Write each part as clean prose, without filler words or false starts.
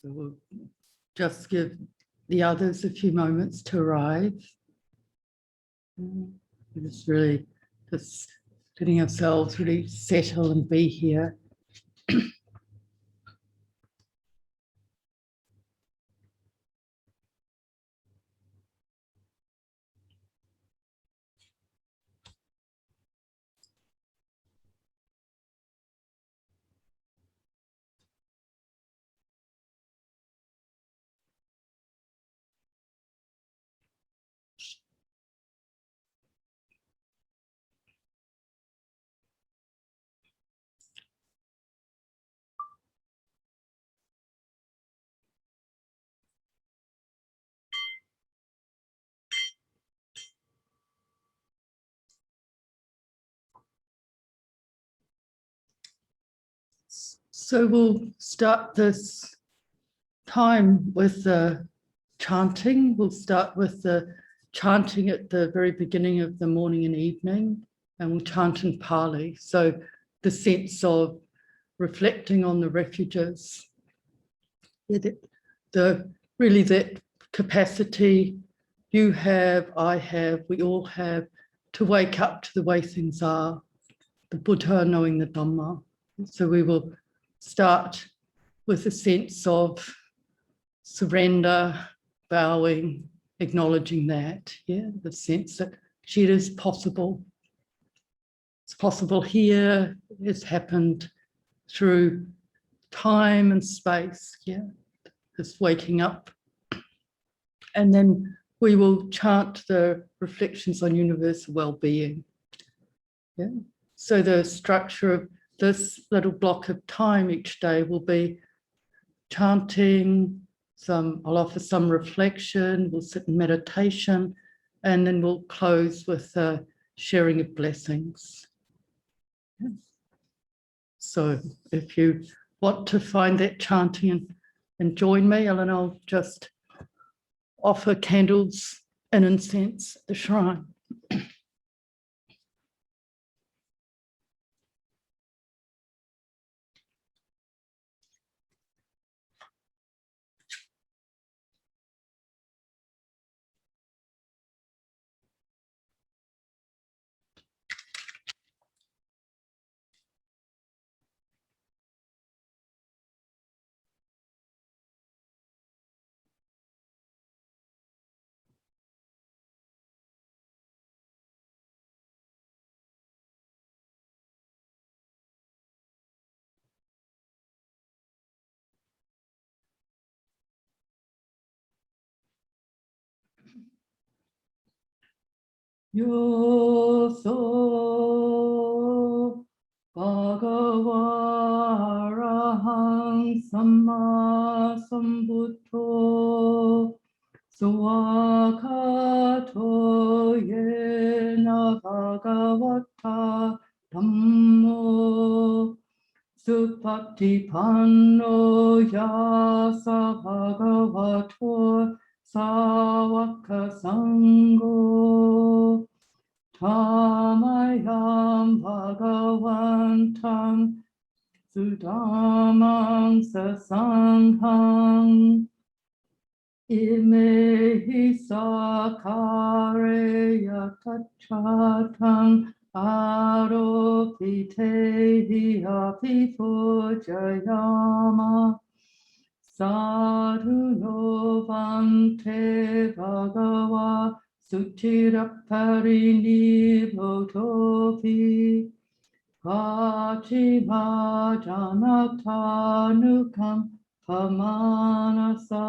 So we'll just give the others a few moments to arrive. We're just really just letting ourselves really settle and be here. So we'll start this time with the chanting. We'll start with the chanting at the very beginning of the morning and evening, and we'll chant in Pali. So the sense of reflecting on the refuges, really that capacity you have, I have, we all have, to wake up to the way things are, the Buddha knowing the Dhamma. So we will start with a sense of surrender, bowing, acknowledging that, the sense that it is possible. It's possible here, it's happened through time and space, this waking up. And then we will chant the reflections on universal well-being. So the structure of this little block of time each day will be chanting, I'll offer some reflection, we'll sit in meditation, and then we'll close with sharing of blessings. So if you want to find that chanting and join me, Ellen, I'll just offer candles and incense at the shrine. Yoso Bhagava Arahang Samma Sambuddho Swakato Yena Bhagavata Dhammo Supatipanno Yasa Bhagavato Sawaka Sangho Tamayam Bhagavantam Sudamang Sasanghang Imehi Sakare Yatachatang Aropitehi Apipujayama Sadhu no Bhante Bhagava Sutiraparini Bhotopi Pachimajanatanukam Pamanasa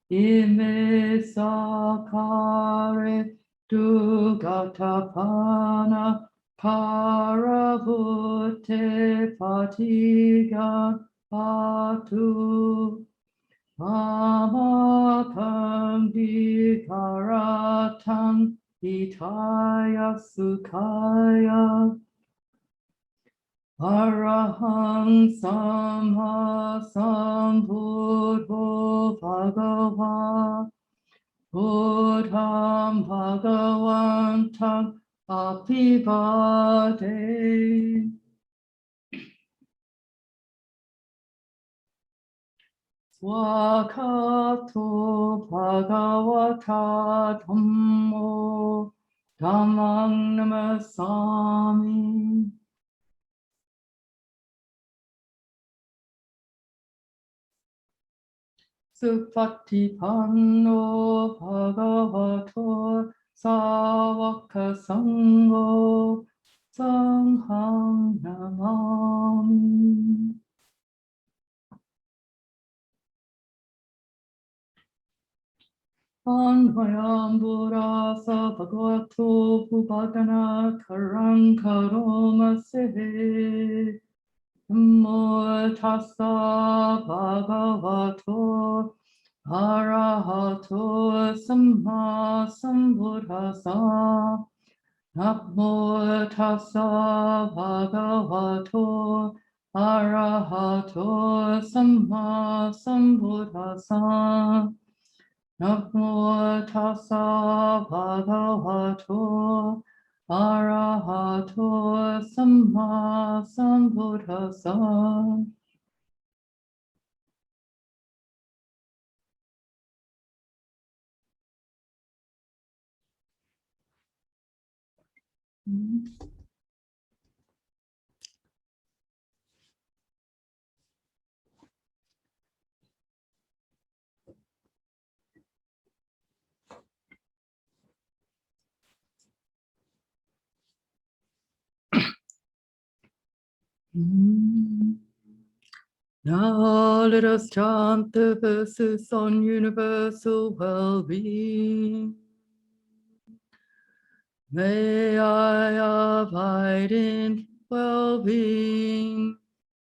Ime Sakare Dugatapana Paravute Patiga Patu Amapamdi Karatan Itaya Sukhaya Arahang Samha Sambuddho Bhagava Buddham Bhagavantam Apivade. Swakato Bhagavata Dhammo Dhammang Namasami. Supatipanno Bhagavato Savaka Sangho Sanghang Namami. Anvayamburasa Bhagavato Bhubhagana Karang Karoma Sehe Namo Tassa Bhagavato Arahato Samma Sambuddhassa. Namo Tassa Bhagavato Arahato Samma Sambuddhassa. Namo Tassa Bhagavato Arahato Samma Sambuddhassa. Now let us chant the verses on universal well-being. May I abide in well-being,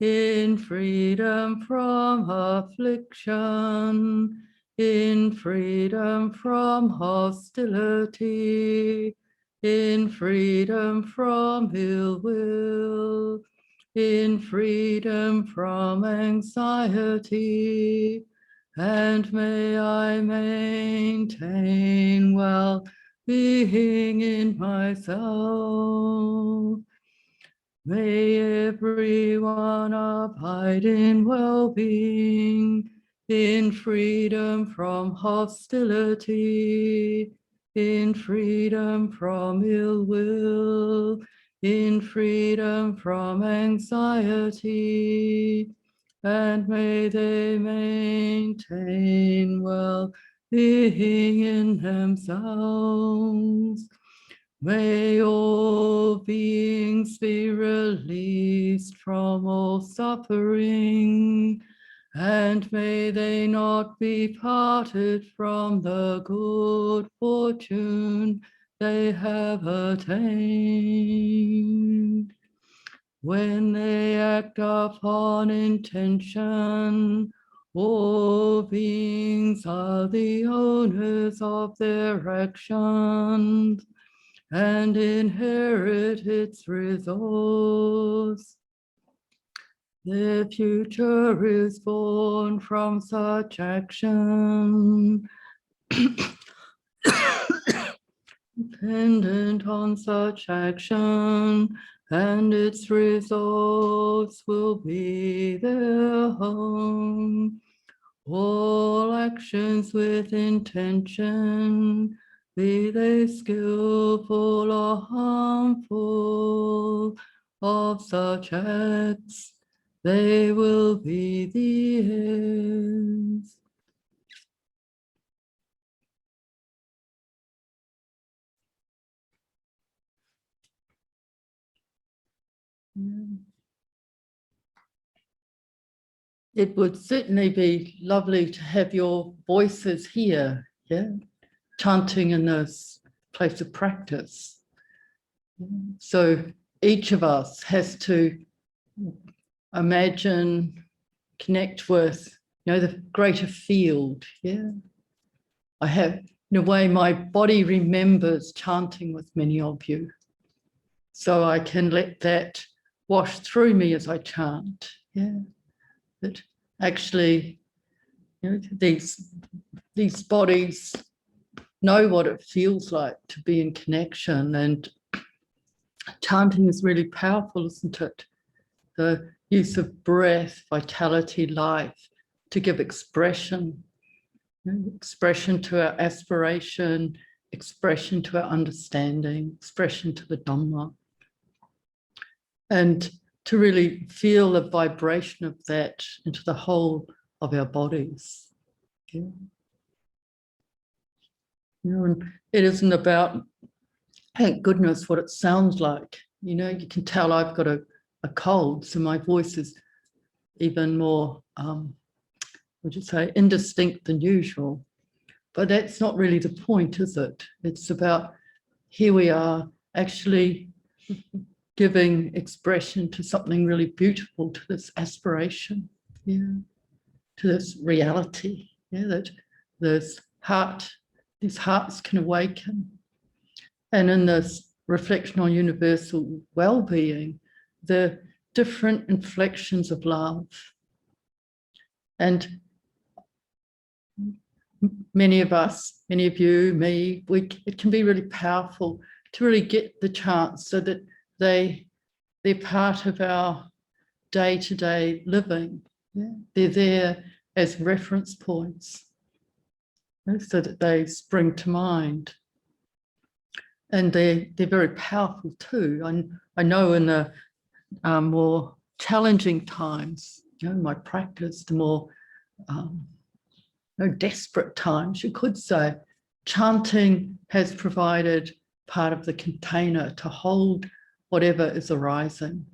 in freedom from affliction, in freedom from hostility, in freedom from ill will, in freedom from anxiety, and may I maintain well-being in myself. May everyone abide in well-being, in freedom from hostility, in freedom from ill will, in freedom from anxiety, and may they maintain well-being in themselves. May all beings be released from all suffering, and may they not be parted from the good fortune they have attained. When they act upon intention, all beings are the owners of their actions and inherit its results. Their future is born from such action, dependent on such action, and its results will be their home. All actions with intention, be they skillful or harmful, of such acts, they will be the ends. It would certainly be lovely to have your voices here, yeah, chanting in this place of practice. So each of us has to imagine, connect with, the greater field, yeah. I have, in a way, my body remembers chanting with many of you. So I can let that wash through me as I chant, yeah. That actually, these bodies know what it feels like to be in connection, and chanting is really powerful, isn't it? The use of breath, vitality, life, to give expression, expression to our aspiration, expression to our understanding, expression to the Dhamma, and to really feel the vibration of that into the whole of our bodies. Yeah. And it isn't about, thank goodness, what it sounds like. You can tell I've got a cold, so my voice is even more, indistinct than usual. But that's not really the point, is it? It's about, here we are, actually giving expression to something really beautiful, to this aspiration, to this reality, that these hearts can awaken. And in this reflection on universal well-being, the different inflections of love. And many of us, many of you, me, it can be really powerful to really get the chance so that they're part of our day-to-day living. Yeah? They're there as reference points, so that they spring to mind. And they're very powerful too. I know in the more challenging times, my practice, the more desperate times, you could say, chanting has provided part of the container to hold whatever is arising.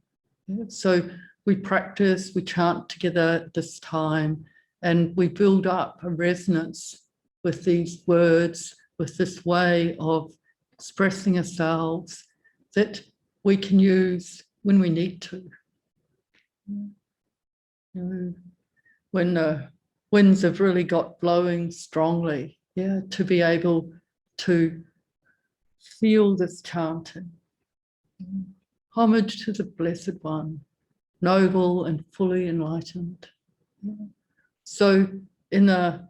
Yeah? So we practice, we chant together at this time, and we build up a resonance with these words, with this way of expressing ourselves that we can use when we need to. When the winds have really got blowing strongly, to be able to feel this chanting. Homage to the Blessed One, noble and fully enlightened. So in a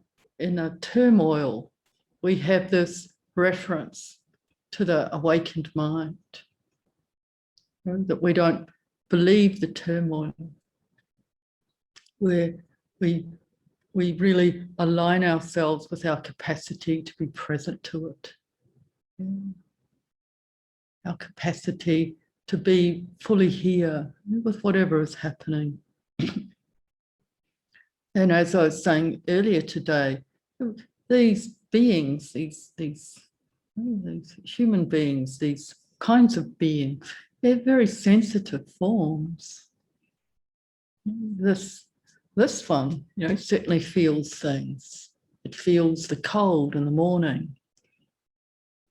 turmoil, we have this reference to the awakened mind, that we don't believe the turmoil, where we really align ourselves with our capacity to be present to it. Our capacity to be fully here with whatever is happening. And as I was saying earlier today, these beings, these human beings, these kinds of beings, they're very sensitive forms. This one, certainly feels things. It feels the cold in the morning.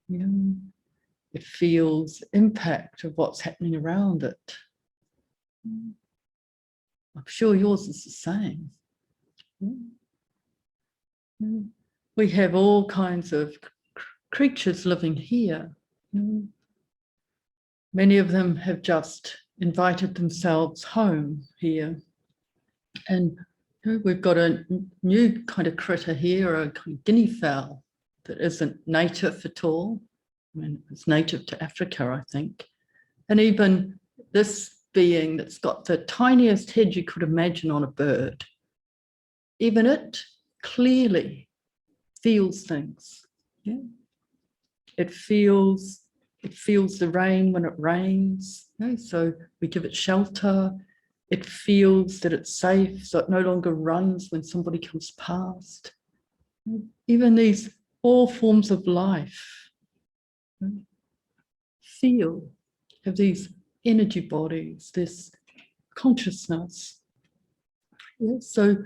It feels impact of what's happening around it. I'm sure yours is the same. We have all kinds of creatures living here. Many of them have just invited themselves home here. And we've got a new kind of critter here, a kind of guinea fowl that isn't native at all. I mean, it's native to Africa, I think. And even this being that's got the tiniest head you could imagine on a bird, even it clearly feels things. It feels the rain when it rains. So we give it shelter. It feels that it's safe, so it no longer runs when somebody comes past. Even these all forms of life have these energy bodies, this consciousness. So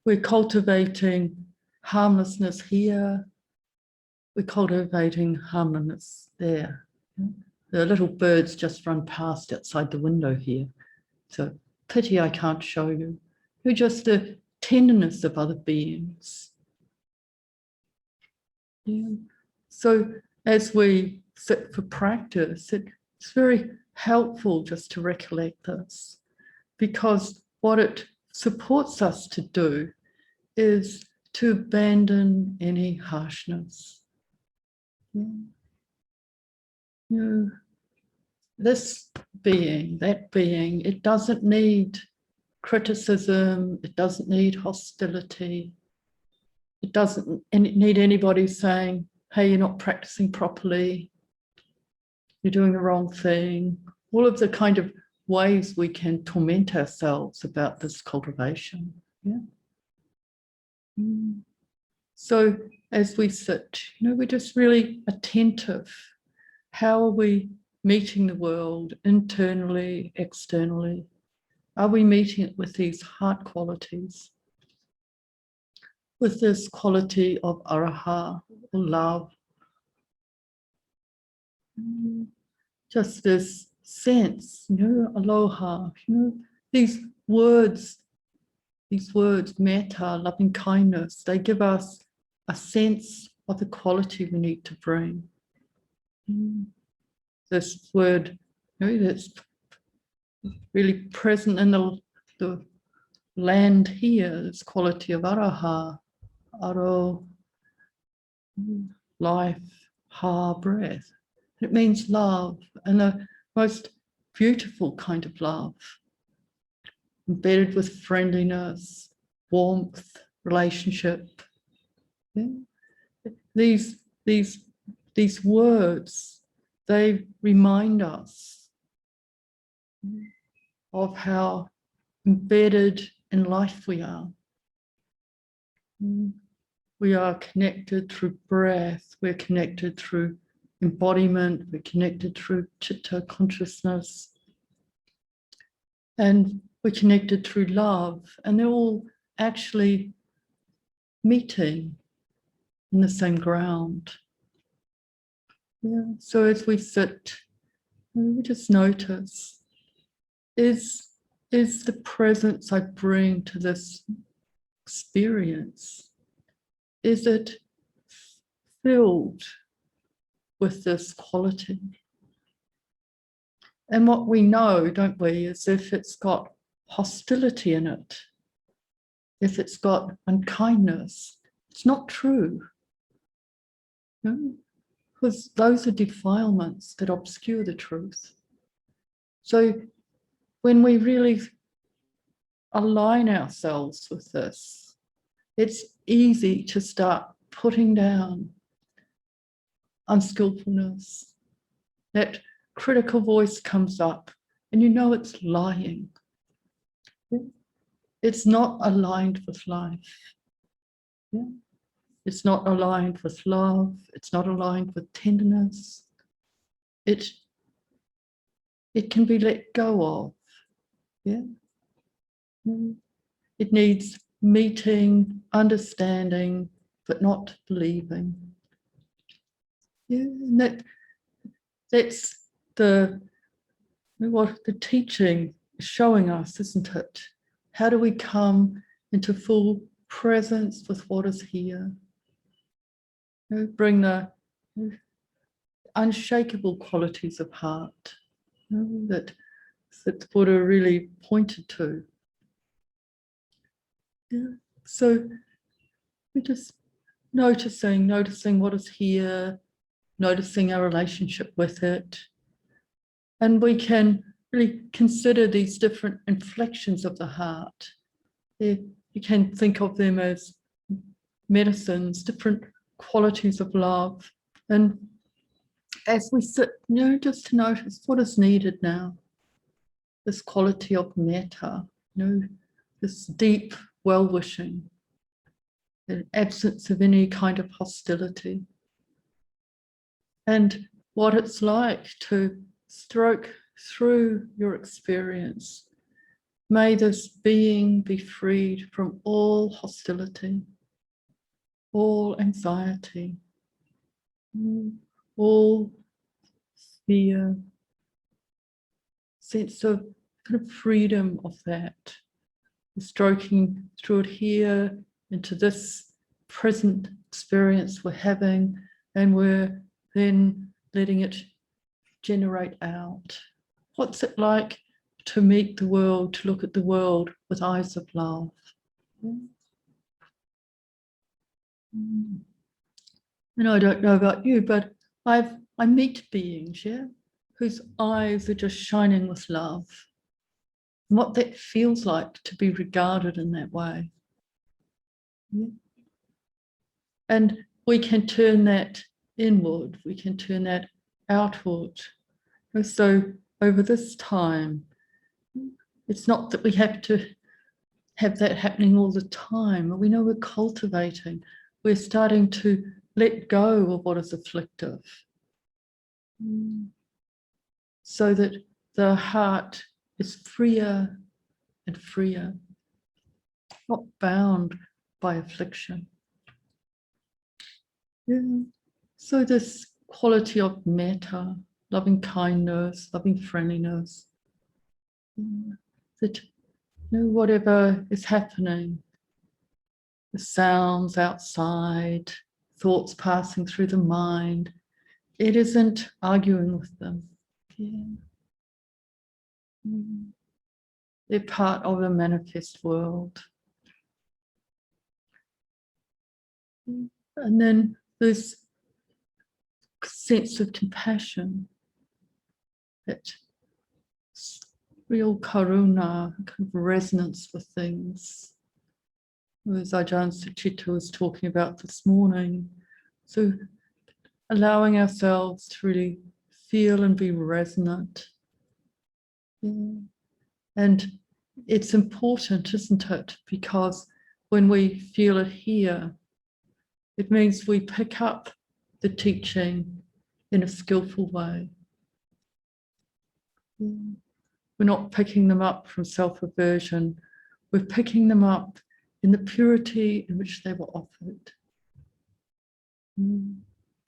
we're cultivating harmlessness here. We're cultivating harmlessness there. The little birds just run past outside the window here. So pity I can't show you. You're just the tenderness of other beings. So as we sit for practice, it's very helpful just to recollect this, because what it supports us to do is to abandon any harshness. This being, that being, it doesn't need criticism. It doesn't need hostility. It doesn't need anybody saying, hey, you're not practicing properly. You're doing the wrong thing. All of the kind of ways we can torment ourselves about this cultivation. Yeah. So as we sit, we're just really attentive. How are we meeting the world internally, externally? Are we meeting it with these heart qualities? With this quality of araha, or love? Just this sense, aloha, these words, metta, loving kindness, they give us a sense of the quality we need to bring. This word, that's really present in the land here, this quality of araha, aro, life, ha, breath. It means love, and the most beautiful kind of love, embedded with friendliness, warmth, relationship. Yeah? These words, they remind us of how embedded in life we are. We are connected through breath, we're connected through embodiment, we're connected through chitta consciousness, and we're connected through love, and they're all actually meeting in the same ground. Yeah. So as we sit, we just notice, is the presence I bring to this experience, is it filled with this quality? And what we know, don't we, is if it's got hostility in it, if it's got unkindness, it's not true. Because those are defilements that obscure the truth. So when we really align ourselves with this, it's easy to start putting down unskillfulness. That critical voice comes up and it's lying. It's not aligned with life. Yeah? It's not aligned with love. It's not aligned with tenderness. It can be let go of. Yeah? It needs meeting, understanding, but not believing. Yeah, and that's what the teaching is showing us, isn't it? How do we come into full presence with what is here? Bring the unshakable qualities of heart that Buddha really pointed to. Yeah. So we're just noticing what is here, noticing our relationship with it. And we can really consider these different inflections of the heart. You can think of them as medicines, different qualities of love. And as we sit, just to notice what is needed now. This quality of metta, this deep well-wishing, an absence of any kind of hostility. And what it's like to stroke through your experience. May this being be freed from all hostility, all anxiety, all fear, sense of kind of freedom of that. Stroking through it here into this present experience we're having, and we're then letting it generate out. What's it like to meet the world, to look at the world with eyes of love? And I don't know about you, but I meet beings, whose eyes are just shining with love. and what that feels like to be regarded in that way. Yeah. And we can turn that inward, we can turn that outward. And so over this time, it's not that we have to have that happening all the time. We know we're cultivating. We're starting to let go of what is afflictive, so that the heart is freer and freer, not bound by affliction. Yeah. So this quality of metta, loving kindness, loving friendliness, that whatever is happening, the sounds outside, thoughts passing through the mind, it isn't arguing with them. Yeah. They're part of the manifest world. And then this sense of compassion, that real karuna, kind of resonance with things, as Ajahn Sucitto was talking about this morning. So allowing ourselves to really feel and be resonant. Yeah. And it's important, isn't it? Because when we feel it here, it means we pick up the teaching in a skillful way. Yeah. We're not picking them up from self-aversion. We're picking them up in the purity in which they were offered.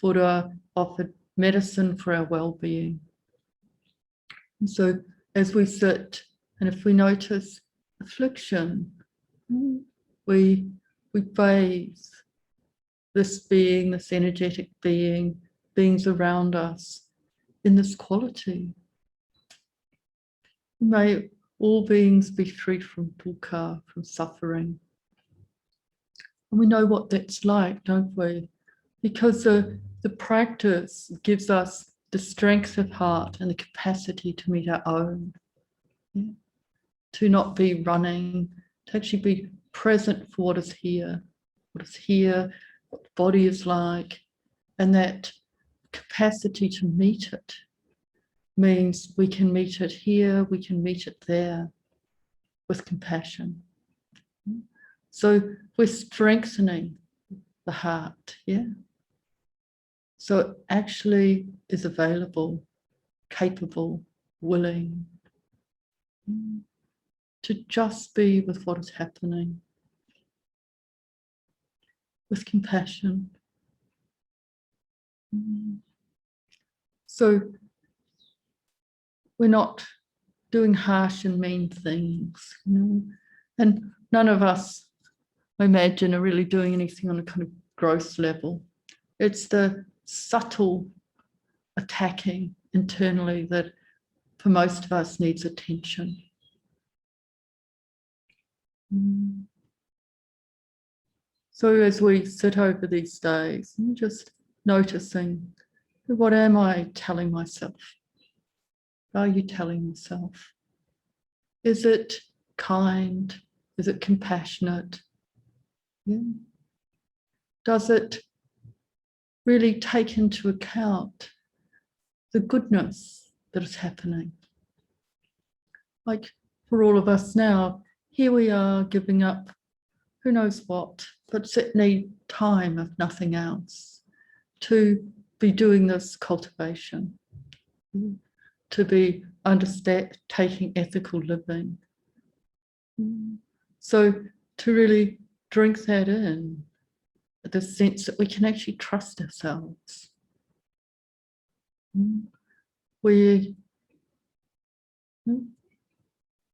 Buddha offered medicine for our well-being. And so as we sit, and if we notice affliction, we bathe this being, this energetic being, beings around us in this quality. May all beings be free from dukkha, from suffering. And we know what that's like, don't we? Because the practice gives us the strength of heart and the capacity to meet our own. Yeah? To not be running, to actually be present for what is here, what the body is like, and that capacity to meet it means we can meet it here, we can meet it there with compassion. So we're strengthening the heart, yeah? So it actually is available, capable, willing to just be with what is happening, with compassion. So we're not doing harsh and mean things, and none of us, I imagine, are really doing anything on a kind of gross level. It's the subtle attacking internally that for most of us needs attention. So as we sit over these days, just noticing, what am I telling myself? What are you telling yourself? Is it kind? Is it compassionate? Yeah. Does it really take into account the goodness that is happening? Like for all of us now, here we are giving up who knows what, but certainly time, if nothing else, to be doing this cultivation, to be taking ethical living. So to really drink that in, the sense that we can actually trust ourselves. We're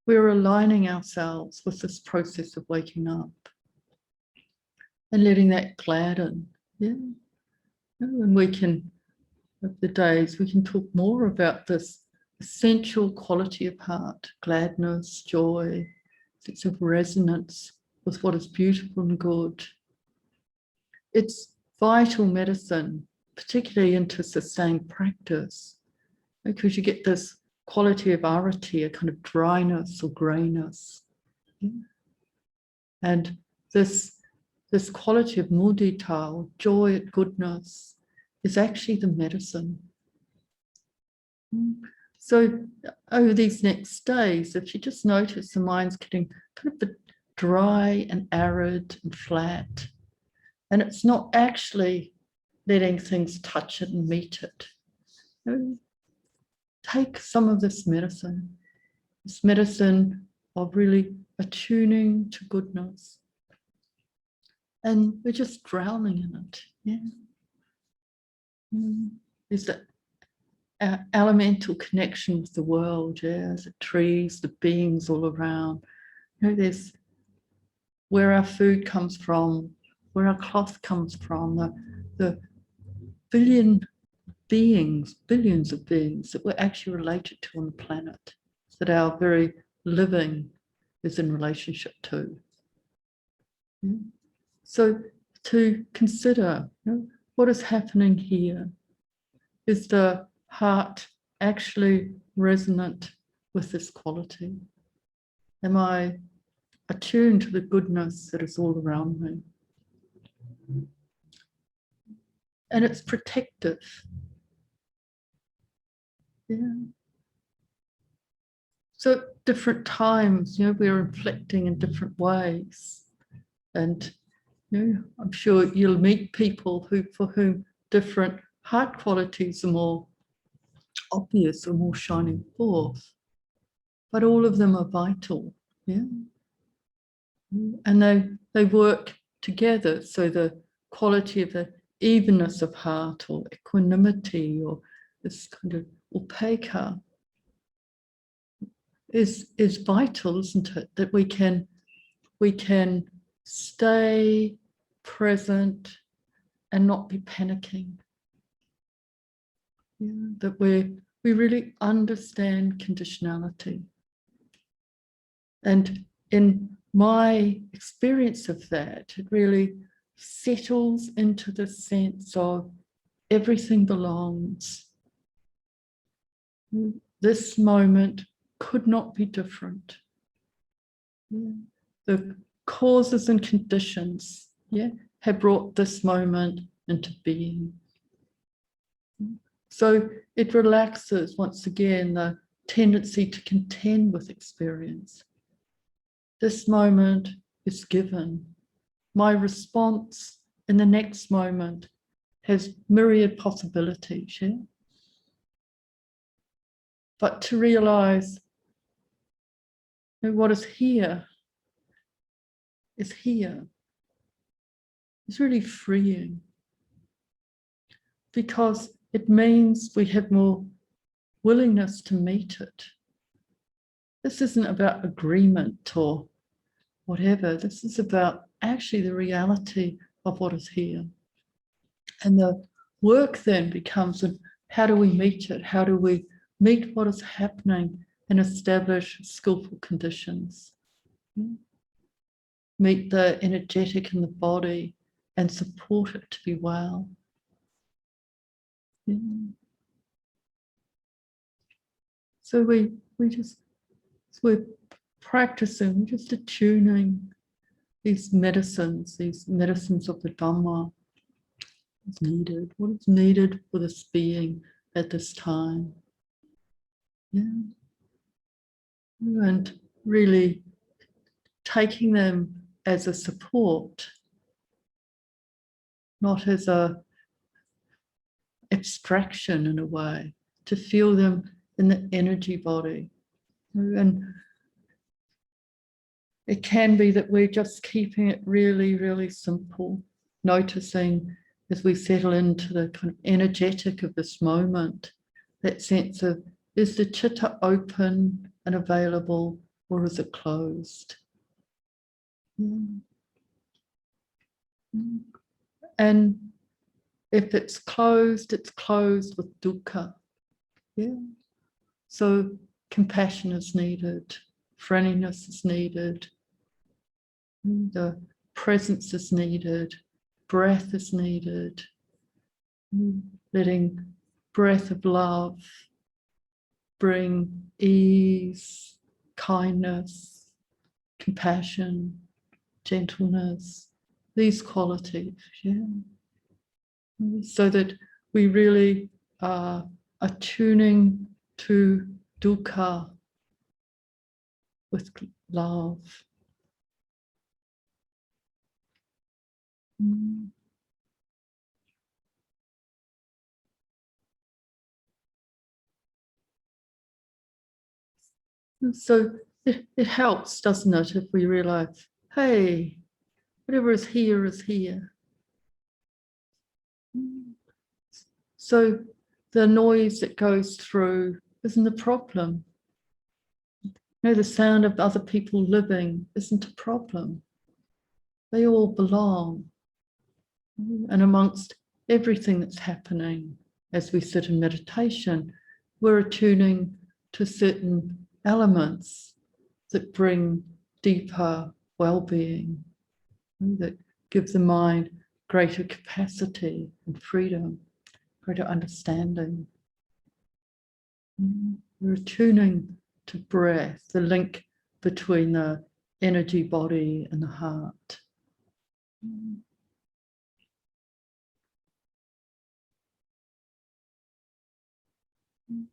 aligning ourselves with this process of waking up and letting that gladden. Yeah. And we can, of the days, we can talk more about this essential quality of heart, gladness, joy, sense of resonance with what is beautiful and good. It's vital medicine, particularly into sustained practice, because you get this quality of arati, a kind of dryness or greyness. Yeah. And this quality of mudita, or joy at goodness, is actually the medicine. So over these next days, if you just notice the mind's getting kind of a bit dry and arid and flat, and it's not actually letting things touch it and meet it. You know, take some of this medicine of really attuning to goodness. And we're just drowning in it. Yeah. There's that elemental connection with the world, yeah, the trees, the beings all around. You know, there's where our food comes from, where our cloth comes from, the billions of beings that we're actually related to on the planet, that our very living is in relationship to. Yeah. So to consider, you know, what is happening here? Is the heart actually resonant with this quality? Am I attuned to the goodness that is all around me? And it's protective. Yeah. So at different times, you know, we're inflecting in different ways. And you know, I'm sure you'll meet people for whom different heart qualities are more obvious or more shining forth. But all of them are vital. Yeah. And they work together. So the quality of the evenness of heart or equanimity or this kind of upekkha is vital, isn't it? That we can stay present and not be panicking. Yeah, that we really understand conditionality. And in my experience of that, it really settles into the sense of everything belongs. This moment could not be different. Yeah. The causes and conditions, yeah, have brought this moment into being. So it relaxes, once again, the tendency to contend with experience. This moment is given. My response in the next moment has myriad possibilities, yeah? But to realize, you know, what is here is here. It's really freeing, because it means we have more willingness to meet it. This isn't about agreement or whatever. This is about actually the reality of what is here. And the work then becomes, how do we meet it? How do we meet what is happening and establish skillful conditions? Meet the energetic in the body and support it to be well. Yeah. So we're practicing, we're just attuning these medicines of the Dhamma. What's needed? What is needed for this being at this time? Yeah. And really taking them as a support, not as a abstraction in a way, to feel them in the energy body. And it can be that we're just keeping it really, really simple, noticing as we settle into the kind of energetic of this moment, that sense of, is the chitta open and available, or is it closed? And if it's closed with dukkha. Yeah. So compassion is needed, friendliness is needed, the presence is needed, breath is needed, letting breath of love, bring ease, kindness, compassion, gentleness, these qualities, yeah. So that we really are attuning to dukkha with love. So it helps, doesn't it, if we realize, hey, whatever is here is here. So the noise that goes through isn't a problem. The sound of other people living isn't a problem. They all belong. And amongst everything that's happening as we sit in meditation, we're attuning to certain elements that bring deeper well-being, that give the mind greater capacity and freedom, greater understanding. We're attuning to breath, the link between the energy body and the heart.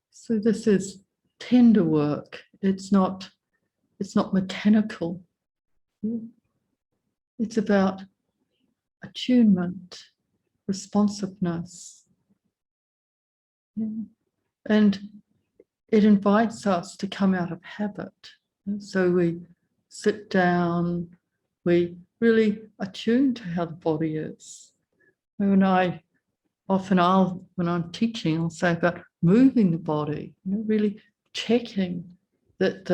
So this is tender work. It's not mechanical. It's about attunement, responsiveness. And it invites us to come out of habit. So we sit down, we really attune to how the body is. When I'm teaching, I'll say about moving the body, really checking that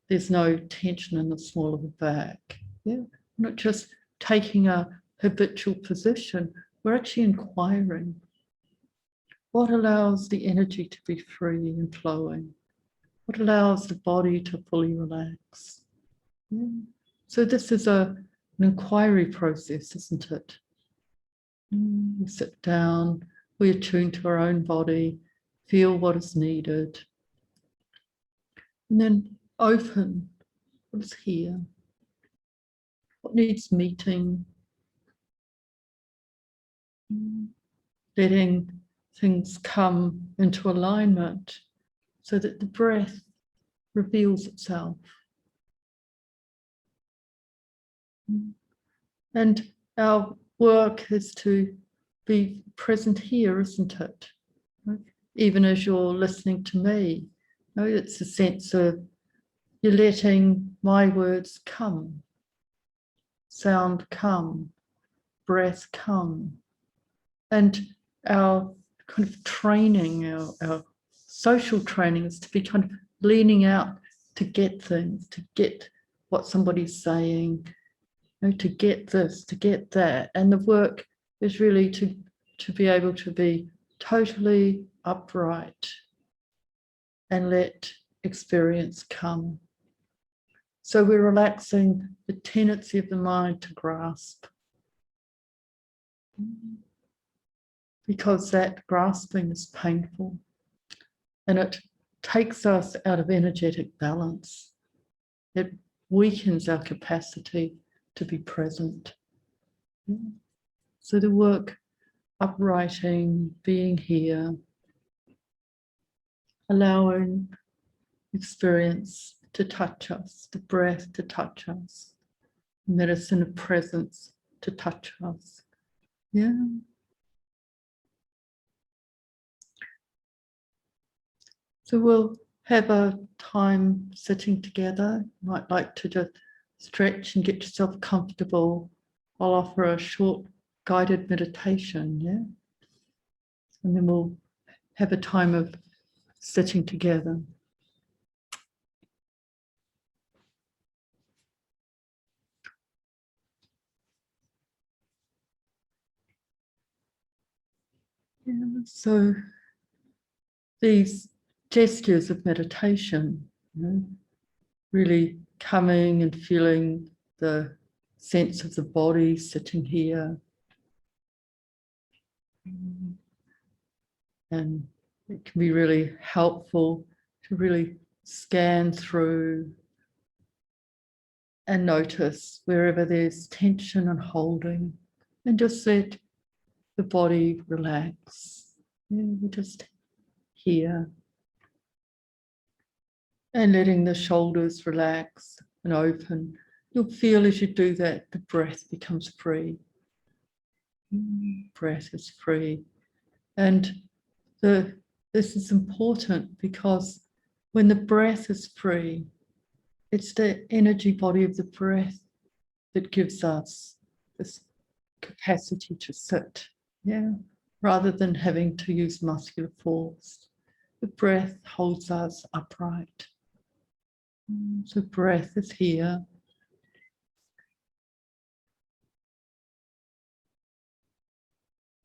there's no tension in the small of the back. Yeah, not just taking a habitual position. We're actually inquiring what allows the energy to be free and flowing, what allows the body to fully relax. Yeah. So this is an inquiry process, isn't it? We sit down, we attune to our own body, feel what is needed, and then open what is here, what needs meeting, letting things come into alignment so that the breath reveals itself. And our work is to be present here, isn't it? Even as you're listening to me, it's a sense of you're letting my words come, sound come, breath come. And our kind of training, our social training is to be kind of leaning out to get things, to get what somebody's saying, to get this, to get that. And the work is really to be able to be totally upright and let experience come. So we're relaxing the tendency of the mind to grasp, because that grasping is painful and it takes us out of energetic balance. It weakens our capacity to be present. So the work, uprighting, being here, allowing experience to touch us, the breath to touch us, medicine of presence to touch us. Yeah. So we'll have a time sitting together. You might like to just stretch and get yourself comfortable. I'll offer a short guided meditation, yeah? And then we'll have a time of sitting together. Yeah, so these gestures of meditation, really coming and feeling the sense of the body sitting here. And it can be really helpful to really scan through and notice wherever there's tension and holding, and just let the body relax. We're just here. And letting the shoulders relax and open. You'll feel as you do that, the breath becomes free. Breath is free. And this is important because when the breath is free, it's the energy body of the breath that gives us this capacity to sit, rather than having to use muscular force. The breath holds us upright. So breath is here.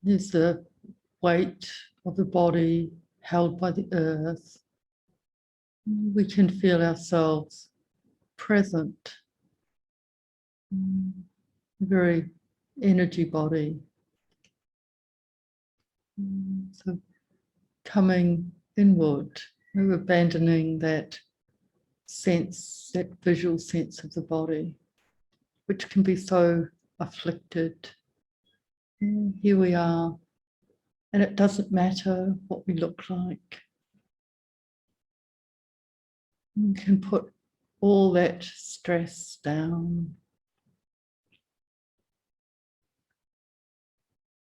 There's the weight of the body held by the earth. We can feel ourselves present. Very energy body. So coming inward, we're abandoning that sense, that visual sense of the body, which can be so afflicted. Here we are, and it doesn't matter what we look like. We can put all that stress down.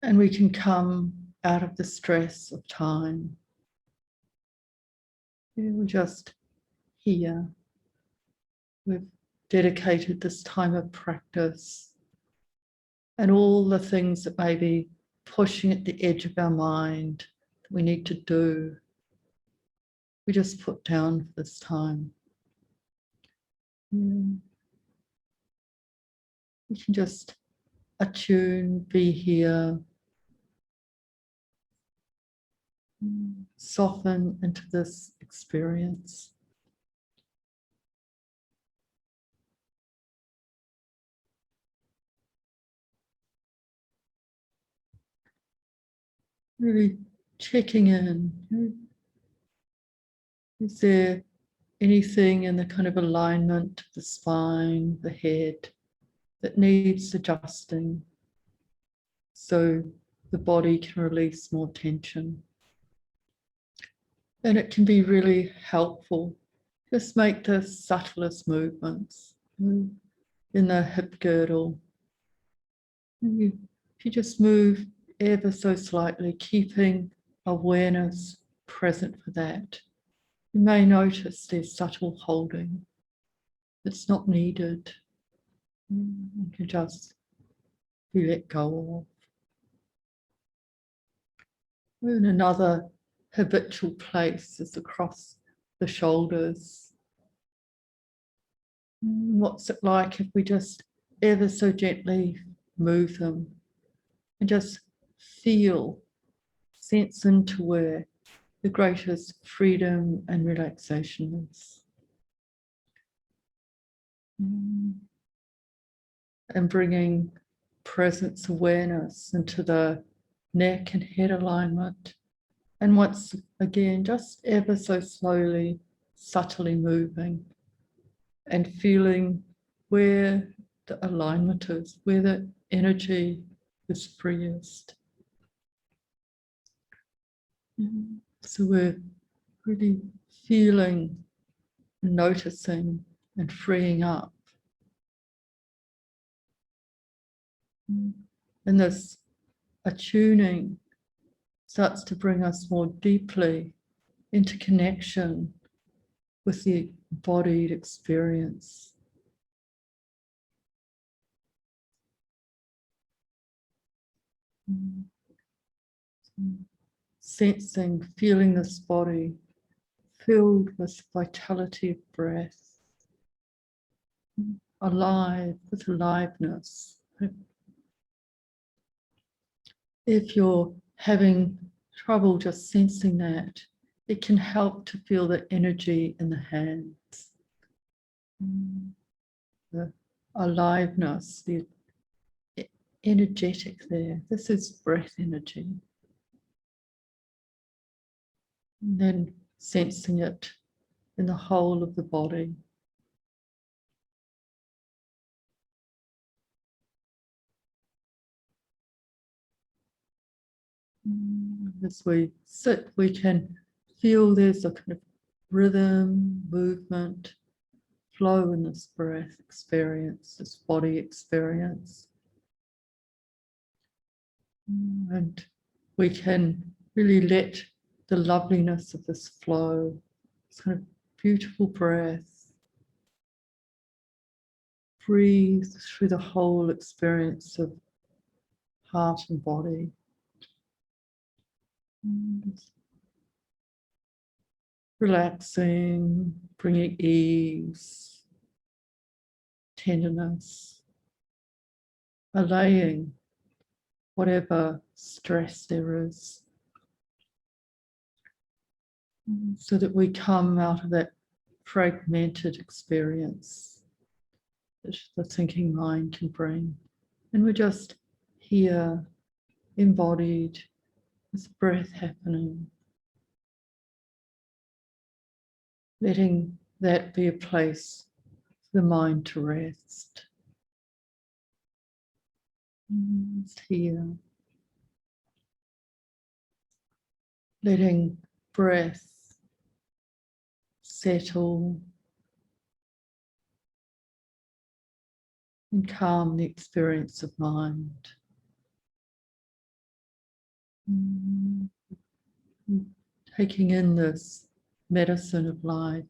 And we can come out of the stress of time. We're just here. We've dedicated this time of practice, and all the things that may be pushing at the edge of our mind that we need to do, we just put down for this time. We can just attune, be here, soften into this experience. Really checking in. Is there anything in the kind of alignment of the spine, the head, that needs adjusting so the body can release more tension? And it can be really helpful. Just make the subtlest movements in the hip girdle. If you just move ever so slightly, keeping awareness present for that, you may notice there's subtle holding. It's not needed. You can just be let go of. And another habitual place is across the shoulders. What's it like if we just ever so gently move them and just feel, sense into where the greatest freedom and relaxation is. And bringing presence awareness into the neck and head alignment. And once again, just ever so slowly, subtly moving and feeling where the alignment is, where the energy is freest. So we're really feeling, noticing and freeing up. And this attuning starts to bring us more deeply into connection with the embodied experience. Sensing, feeling this body filled with vitality of breath, alive with aliveness. If you're having trouble just sensing that, it can help to feel the energy in the hands, the aliveness, the energetic there. This is breath energy. And then sensing it in the whole of the body. As we sit, we can feel there's a kind of rhythm, movement, flow in this breath experience, this body experience. And we can really let the loveliness of this flow, this kind of beautiful breath, breathe through the whole experience of heart and body. Relaxing, bringing ease, tenderness, allaying whatever stress there is, so that we come out of that fragmented experience that the thinking mind can bring. And we're just here, embodied, with breath happening, letting that be a place for the mind to rest. It's here, letting breath settle and calm the experience of mind. Taking in this medicine of life.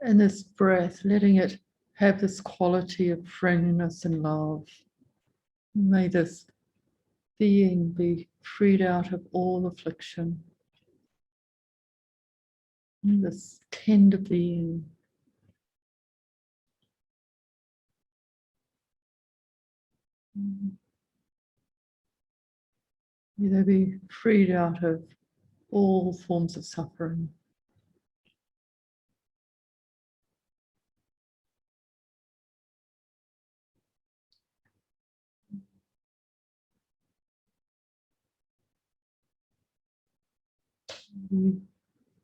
And this breath, letting it have this quality of friendliness and love. May this being be freed out of all affliction. This tender being. May they be freed out of all forms of suffering.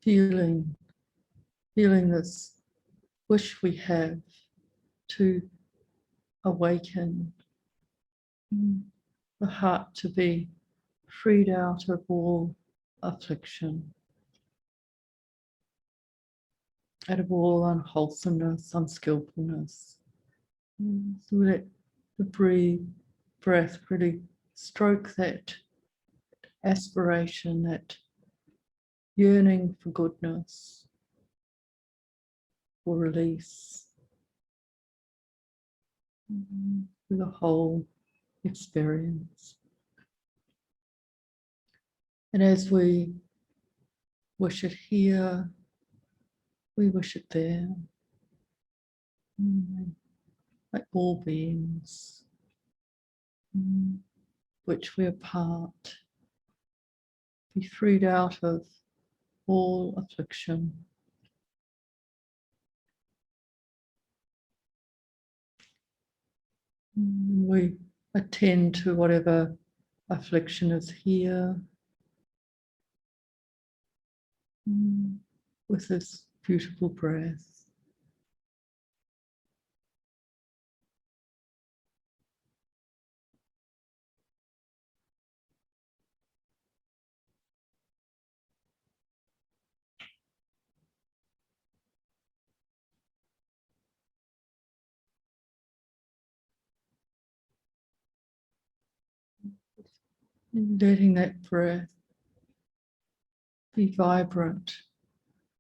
Feeling this wish we have to awaken the heart to be freed out of all affliction, out of all unwholesomeness, unskillfulness. So let the breath really stroke that aspiration, that yearning for goodness, for release, through the whole experience. And as we wish it here, we wish it there, like all beings, which we are part, be freed out of all affliction. We attend to whatever affliction is here with this beautiful breath. Letting that breath be vibrant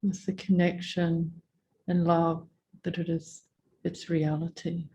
with the connection and love that it is its reality.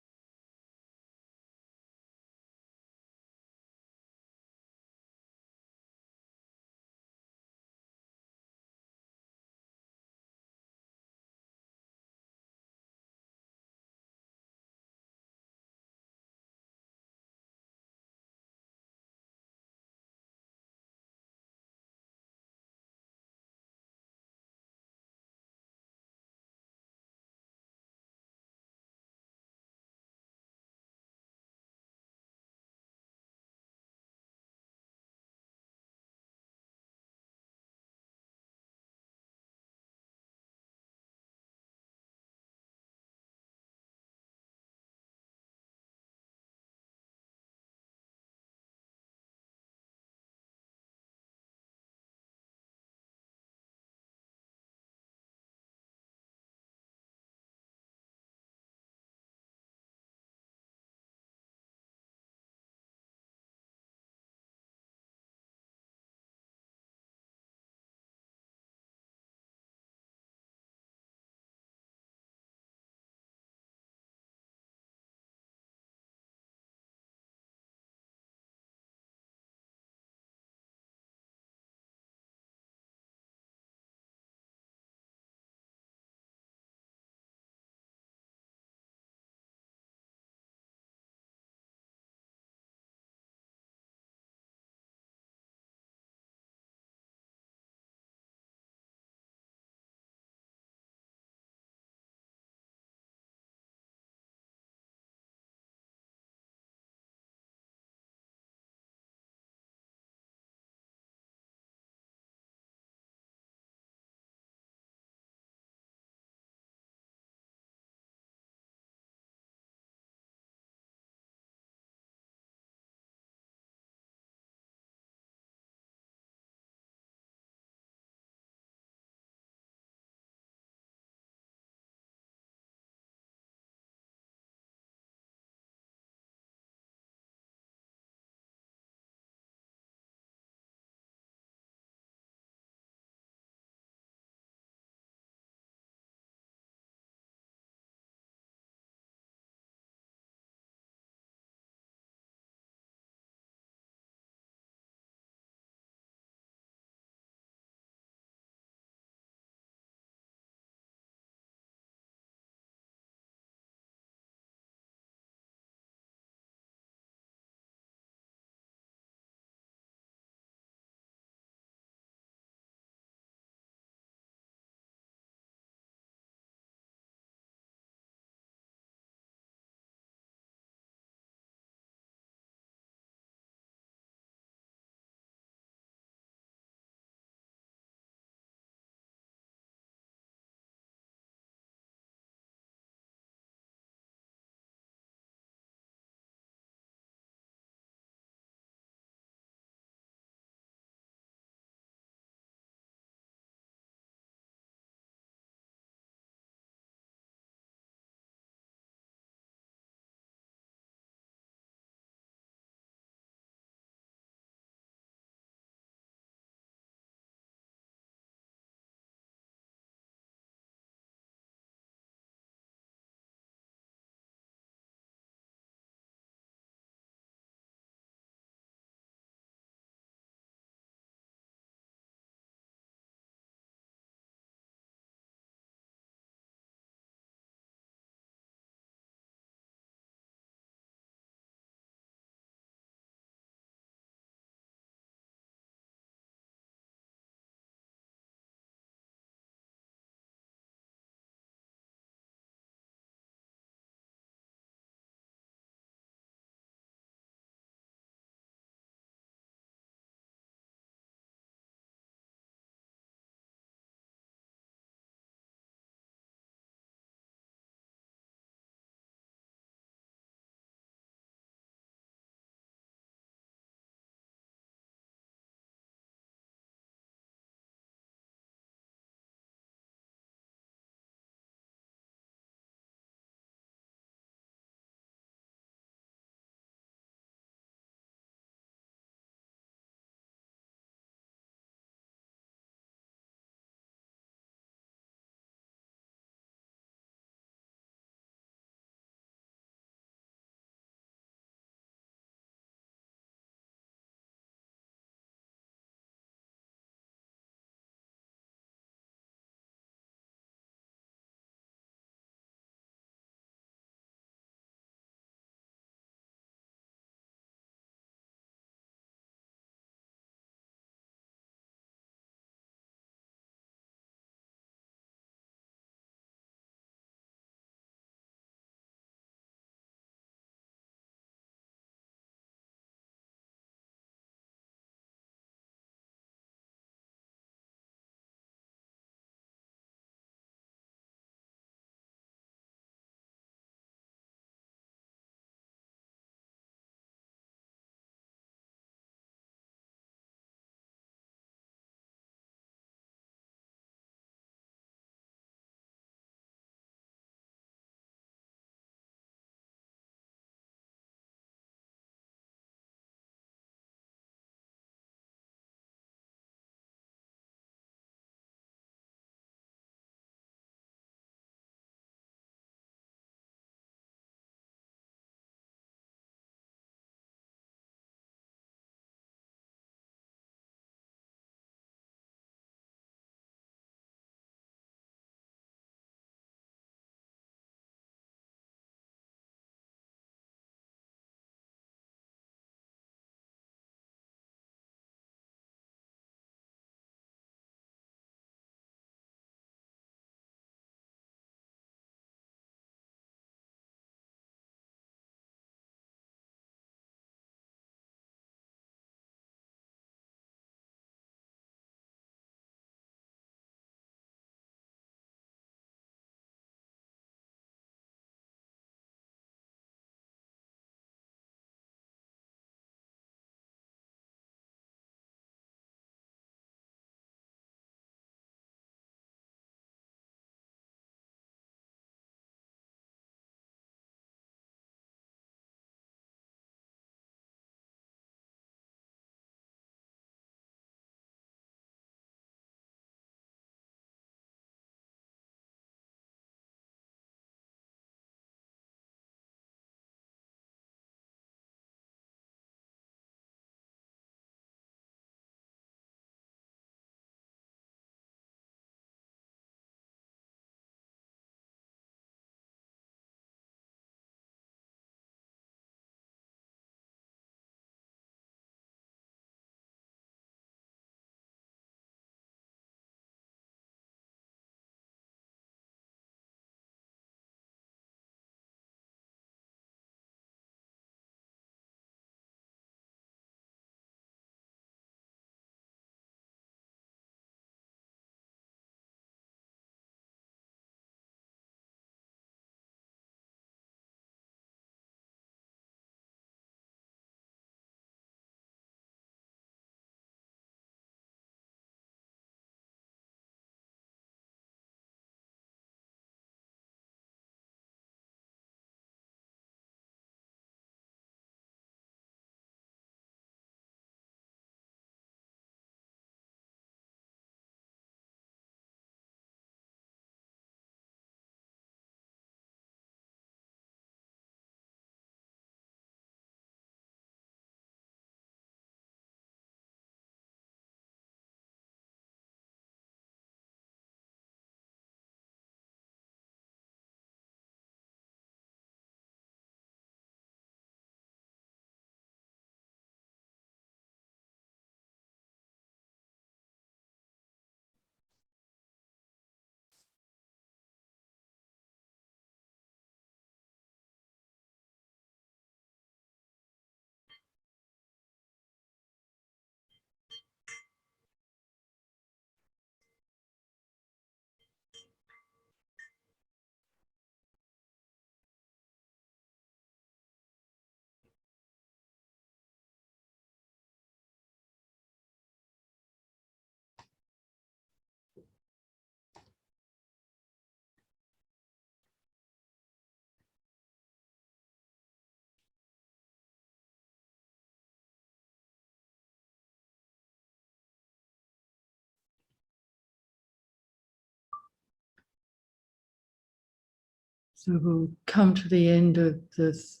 So we'll come to the end of this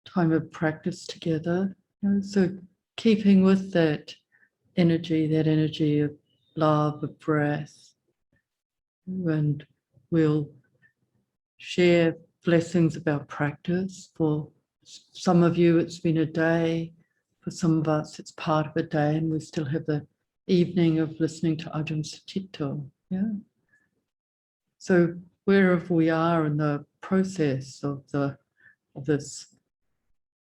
time of practice together. So keeping with that energy of love, of breath, and we'll share blessings of our practice. For some of you, it's been a day. For some of us, it's part of a day, and we still have the evening of listening to Ajahn Sucitto. Yeah. So wherever we are in the process of this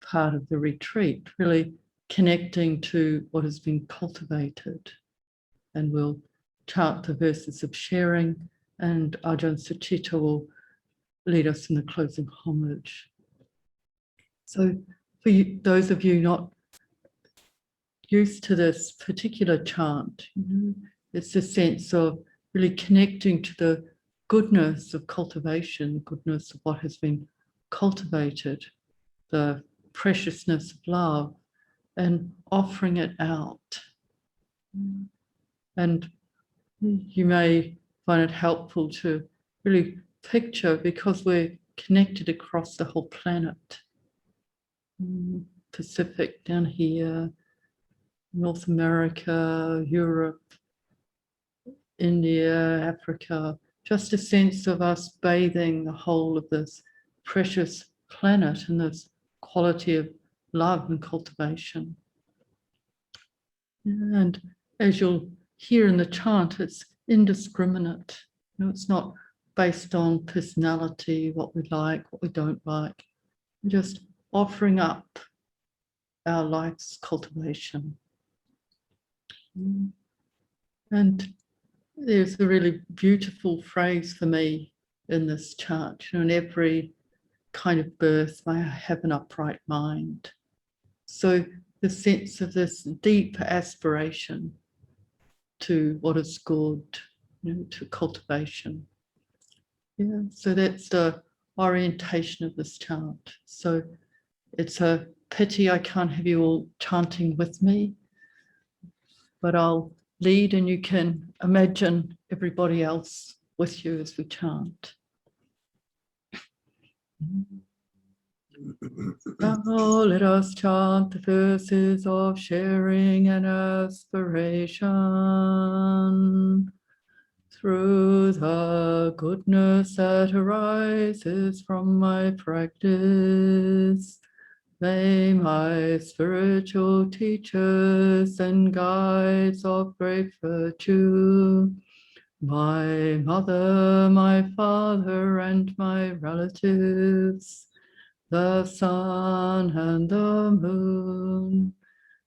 part of the retreat, really connecting to what has been cultivated. And we'll chant the verses of sharing, and Ajahn Sucitto will lead us in the closing homage. So for you, those of you not used to this particular chant, it's a sense of really connecting to the goodness of cultivation, goodness of what has been cultivated, the preciousness of love, and offering it out. And you may find it helpful to really picture, because we're connected across the whole planet, Pacific down here, North America, Europe, India, Africa, just a sense of us bathing the whole of this precious planet in this quality of love and cultivation. And as you'll hear in the chant, it's indiscriminate. It's not based on personality, what we like, what we don't like. We're just offering up our life's cultivation. And there's a really beautiful phrase for me in this chant. In every kind of birth, may I have an upright mind. So the sense of this deep aspiration to what is good, to cultivation. Yeah, so that's the orientation of this chant. So it's a pity I can't have you all chanting with me, but I'll lead and you can imagine everybody else with you as we chant. Now let us chant the verses of sharing and aspiration. Through the goodness that arises from my practice, may my spiritual teachers and guides of great virtue, my mother, my father, and my relatives, the sun and the moon,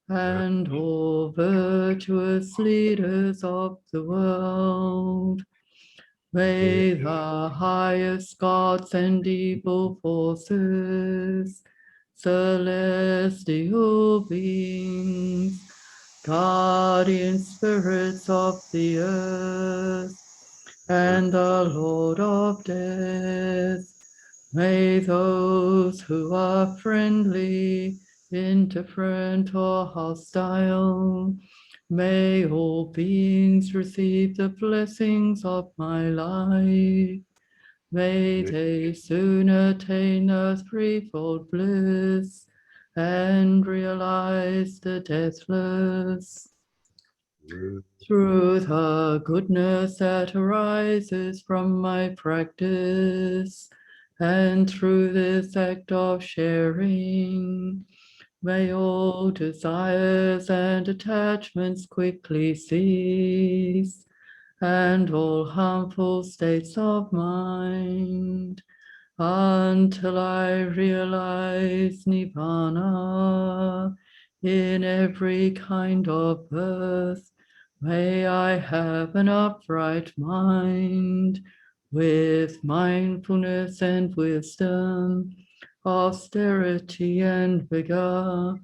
and all virtuous leaders of the world, may the highest gods and evil forces, celestial beings, guardian spirits of the earth, and the Lord of death, may those who are friendly, indifferent, or hostile, may all beings receive the blessings of my life. May they soon attain the threefold bliss and realize the deathless. Through the goodness that arises from my practice, and through this act of sharing, may all desires and attachments quickly cease, and all harmful states of mind, until I realize Nirvana in every kind of birth. May I have an upright mind with mindfulness and wisdom, austerity and vigor.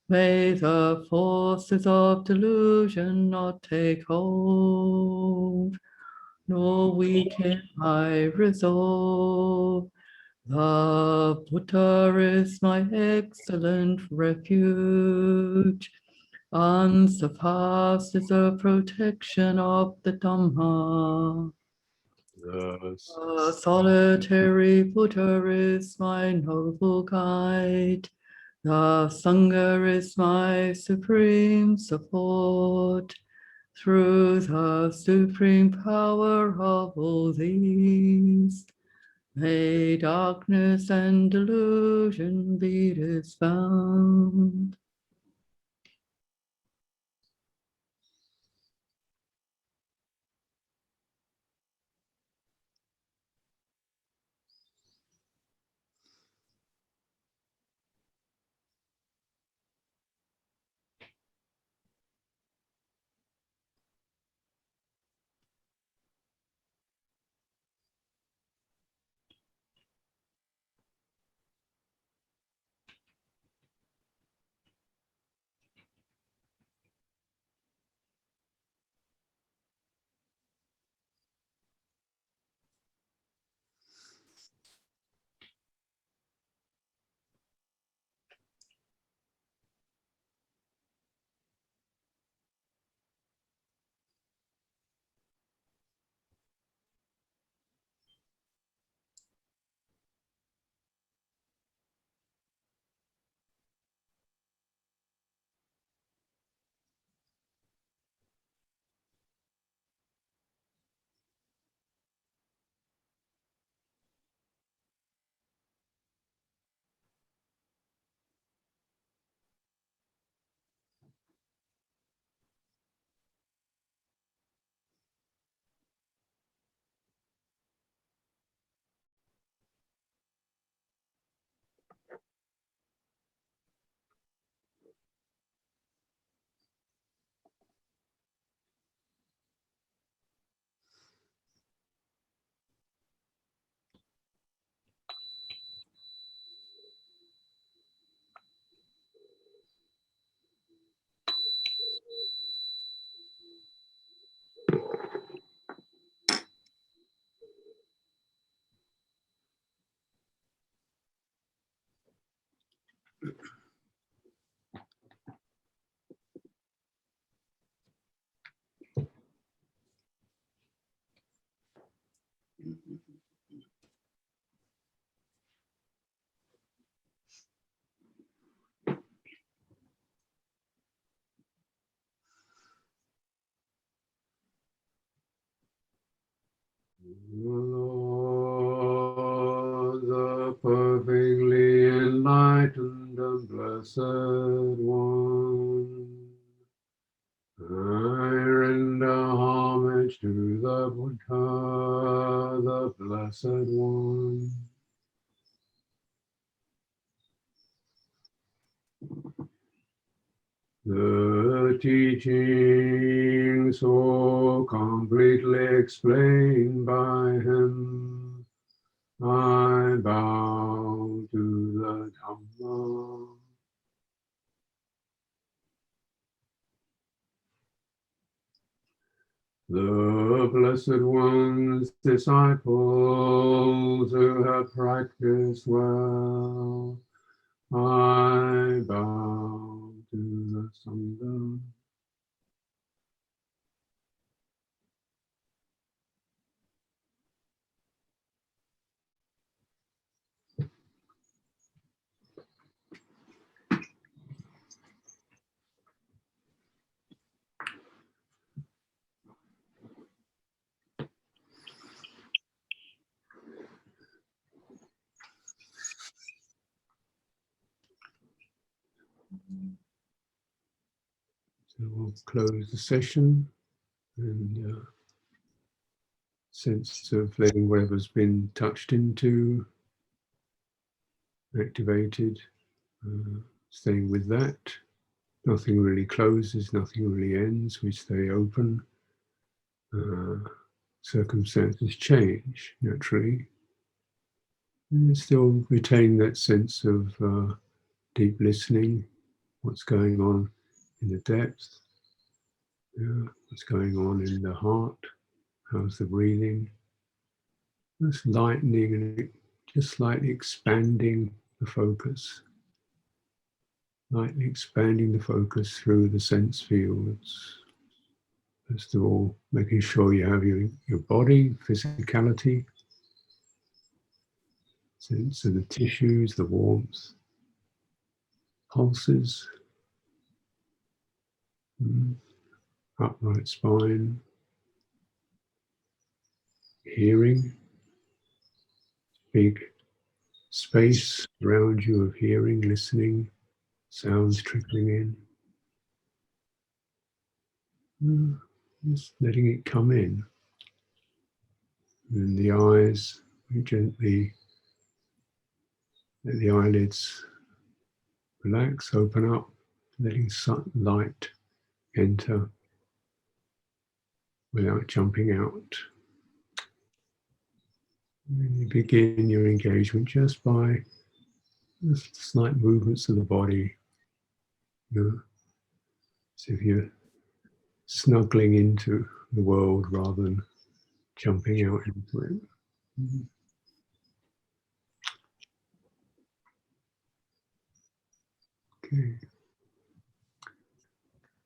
May the forces of delusion not take hold, nor weaken my resolve. The Buddha is my excellent refuge. Unsurpassed is the protection of the Dhamma. A solitary footer is my noble guide. The Sangha is my supreme support. Through the supreme power of all these, may darkness and delusion be disfound. Lord, the perfectly enlightened and blessed One, I render homage to the Buddha, the blessed One. The teaching so completely explained by him, I bow to the Dhamma. The Blessed One's disciples who have practiced well, I bow to the Sangha. So we'll close the session and sense of letting whatever's been touched into, activated, staying with that. Nothing really closes, nothing really ends. We stay open. Circumstances change naturally. And still retain that sense of deep listening, what's going on in the depth, what's going on in the heart, how's the breathing. Just lightening and just slightly expanding the focus. Lightly expanding the focus through the sense fields, First of all, making sure you have your body, physicality, sense of the tissues, the warmth, pulses, upright spine, hearing, big space around you of hearing, listening, sounds trickling in. Just letting it come in. And the eyes, we gently let the eyelids relax, open up, letting light enter without jumping out. And you begin your engagement just by the slight movements of the body. As if you're snuggling into the world rather than jumping out into it. Okay.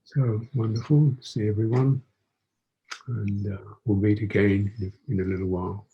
So wonderful. See everyone. And we'll meet again in a little while.